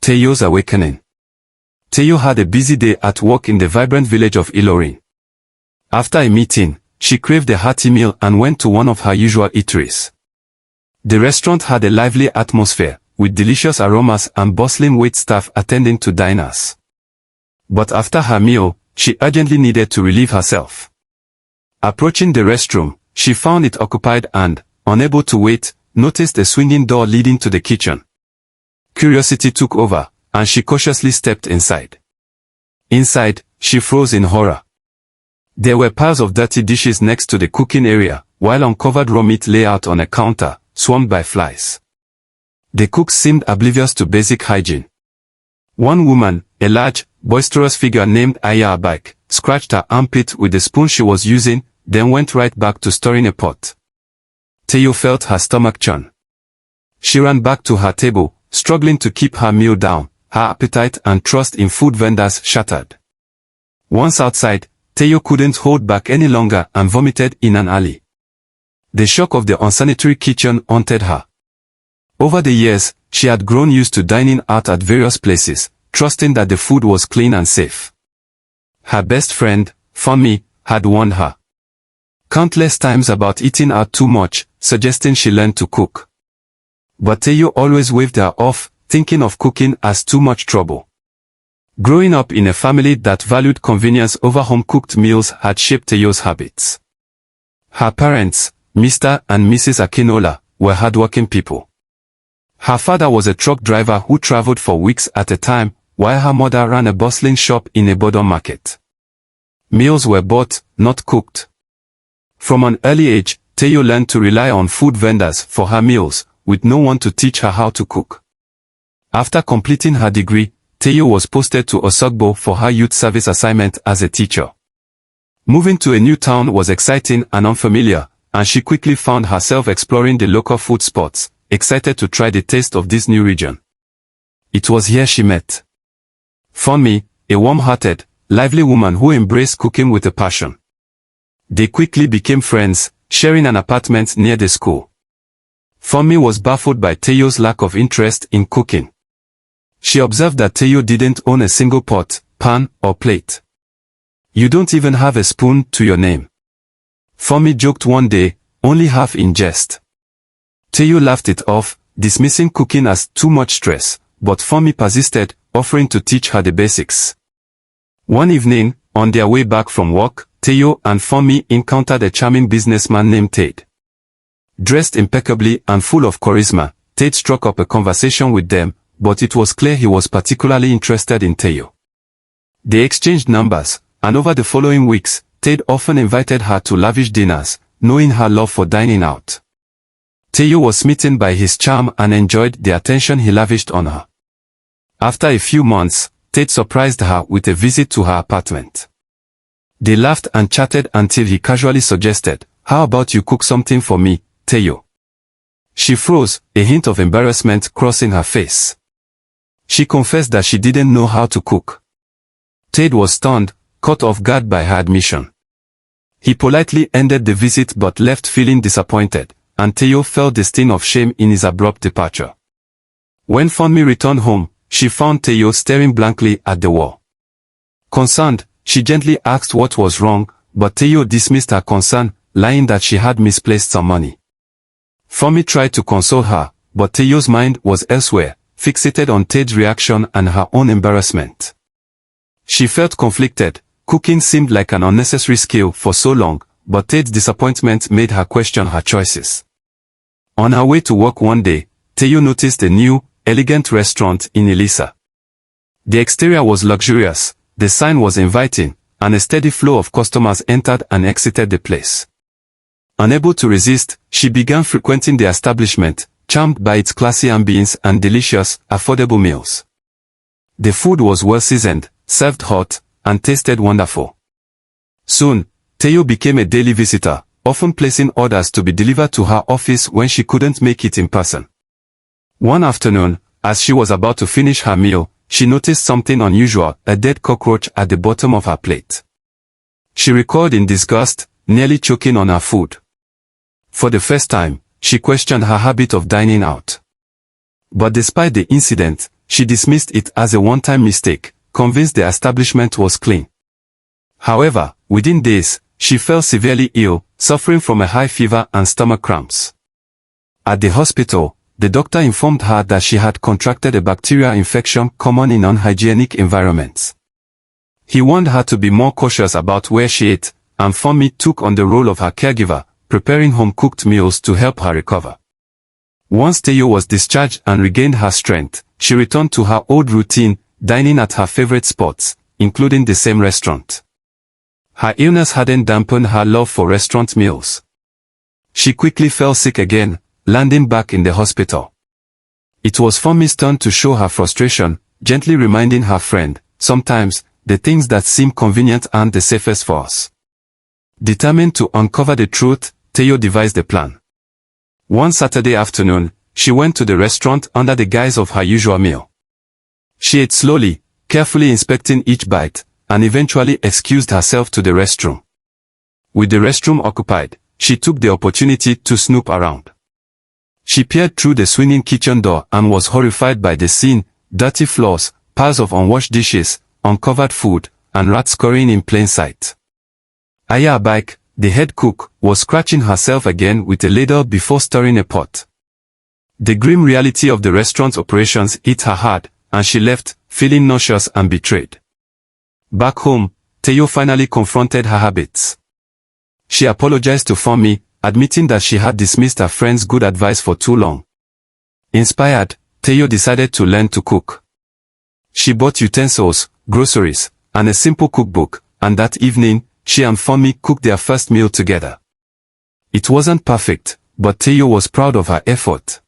Teyo's awakening. Teyo had a busy day at work in the vibrant village of Ilorin. After a meeting, she craved a hearty meal and went to one of her usual eateries. The restaurant had a lively atmosphere, with delicious aromas and bustling waitstaff attending to diners. But after her meal, she urgently needed to relieve herself. Approaching the restroom, she found it occupied and, unable to wait, noticed a swinging door leading to the kitchen. Curiosity took over, and she cautiously stepped inside. Inside, she froze in horror. There were piles of dirty dishes next to the cooking area, while uncovered raw meat lay out on a counter, swarmed by flies. The cooks seemed oblivious to basic hygiene. One woman, a large, boisterous figure named Aya Abike, scratched her armpit with the spoon she was using, then went right back to stirring a pot. Teyo felt her stomach churn. She ran back to her table, struggling to keep her meal down, her appetite and trust in food vendors shattered. Once outside, Teyo couldn't hold back any longer and vomited in an alley. The shock of the unsanitary kitchen haunted her. Over the years, she had grown used to dining out at various places, trusting that the food was clean and safe. Her best friend, Funmi, had warned her countless times about eating out too much, suggesting she learn to cook. But Teyo always waved her off, thinking of cooking as too much trouble. Growing up in a family that valued convenience over home-cooked meals had shaped Teyo's habits. Her parents, Mr. and Mrs. Akinola, were hardworking people. Her father was a truck driver who traveled for weeks at a time, while her mother ran a bustling shop in a Bodon market. Meals were bought, not cooked. From an early age, Teyo learned to rely on food vendors for her meals, with no one to teach her how to cook. After completing her degree, Teyo was posted to Osogbo for her youth service assignment as a teacher. Moving to a new town was exciting and unfamiliar, and she quickly found herself exploring the local food spots, excited to try the taste of this new region. It was here she met Funmi, a warm-hearted, lively woman who embraced cooking with a passion. They quickly became friends, sharing an apartment near the school. Funmi was baffled by Teyo's lack of interest in cooking. She observed that Teyo didn't own a single pot, pan, or plate. "You don't even have a spoon to your name," Funmi joked one day, only half in jest. Teyo laughed it off, dismissing cooking as too much stress, but Funmi persisted, offering to teach her the basics. One evening, on their way back from work, Teyo and Funmi encountered a charming businessman named Tate. Dressed impeccably and full of charisma, Tate struck up a conversation with them, but it was clear he was particularly interested in Teyo. They exchanged numbers, and over the following weeks, Tate often invited her to lavish dinners, knowing her love for dining out. Teyo was smitten by his charm and enjoyed the attention he lavished on her. After a few months, Tate surprised her with a visit to her apartment. They laughed and chatted until he casually suggested, "How about you cook something for me, Teyo?" She froze, a hint of embarrassment crossing her face. She confessed that she didn't know how to cook. Tate was stunned, caught off guard by her admission. He politely ended the visit but left feeling disappointed, and Teyo felt the sting of shame in his abrupt departure. When Funmi returned home, she found Teyo staring blankly at the wall. Concerned, she gently asked what was wrong, but Teyo dismissed her concern, lying that she had misplaced some money. Funmi tried to console her, but Teyo's mind was elsewhere, fixated on Tate's reaction and her own embarrassment. She felt conflicted. Cooking seemed like an unnecessary skill for so long, but Tate's disappointment made her question her choices. On her way to work one day, Teyo noticed a new, elegant restaurant in Elisa. The exterior was luxurious, the sign was inviting, and a steady flow of customers entered and exited the place. Unable to resist, she began frequenting the establishment, charmed by its classy ambience and delicious, affordable meals. The food was well seasoned, served hot, and tasted wonderful. Soon, Teyo became a daily visitor, often placing orders to be delivered to her office when she couldn't make it in person. One afternoon, as she was about to finish her meal, she noticed something unusual, a dead cockroach at the bottom of her plate. She recoiled in disgust, nearly choking on her food. For the first time, she questioned her habit of dining out. But despite the incident, she dismissed it as a one-time mistake, convinced the establishment was clean. However, within days, she fell severely ill, suffering from a high fever and stomach cramps. At the hospital, the doctor informed her that she had contracted a bacterial infection common in unhygienic environments. He warned her to be more cautious about where she ate, and Funmi took on the role of her caregiver, preparing home-cooked meals to help her recover. Once Teo was discharged and regained her strength, she returned to her old routine, dining at her favorite spots, including the same restaurant. Her illness hadn't dampened her love for restaurant meals. She quickly fell sick again, landing back in the hospital. It was Funmi's turn to show her frustration, gently reminding her friend, sometimes, the things that seem convenient aren't the safest for us. Determined to uncover the truth, Teo devised a plan. One Saturday afternoon, she went to the restaurant under the guise of her usual meal. She ate slowly, carefully inspecting each bite, and eventually excused herself to the restroom. With the restroom occupied, she took the opportunity to snoop around. She peered through the swinging kitchen door and was horrified by the scene: dirty floors, piles of unwashed dishes, uncovered food, and rats scurrying in plain sight. Aya Abike, the head cook, was scratching herself again with a ladle before stirring a pot. The grim reality of the restaurant's operations hit her hard, and she left, feeling nauseous and betrayed. Back home, Teo finally confronted her habits. She apologized to Funmi, admitting that she had dismissed her friend's good advice for too long. Inspired, Teo decided to learn to cook. She bought utensils, groceries, and a simple cookbook, and that evening, she and Funmi cooked their first meal together. It wasn't perfect, but Teo was proud of her effort.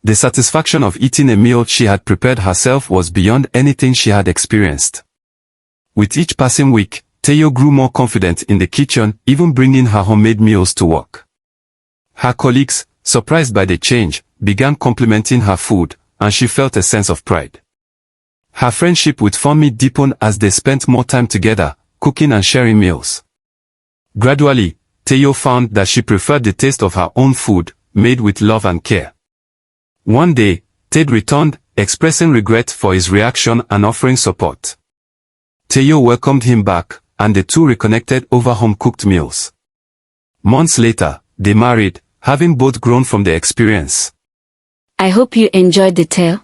The satisfaction of eating a meal she had prepared herself was beyond anything she had experienced. With each passing week, Teo grew more confident in the kitchen, even bringing her homemade meals to work. Her colleagues, surprised by the change, began complimenting her food, and she felt a sense of pride. Her friendship with Funmi deepened as they spent more time together, cooking and sharing meals. Gradually, Teo found that she preferred the taste of her own food, made with love and care. One day, Ted returned, expressing regret for his reaction and offering support. Teo welcomed him back, and the two reconnected over home-cooked meals. Months later, they married, having both grown from the experience. I hope you enjoyed the tale.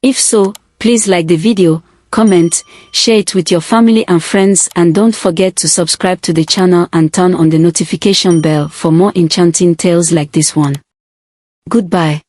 If so, please like the video, comment, share it with your family and friends, and don't forget to subscribe to the channel and turn on the notification bell for more enchanting tales like this one. Goodbye.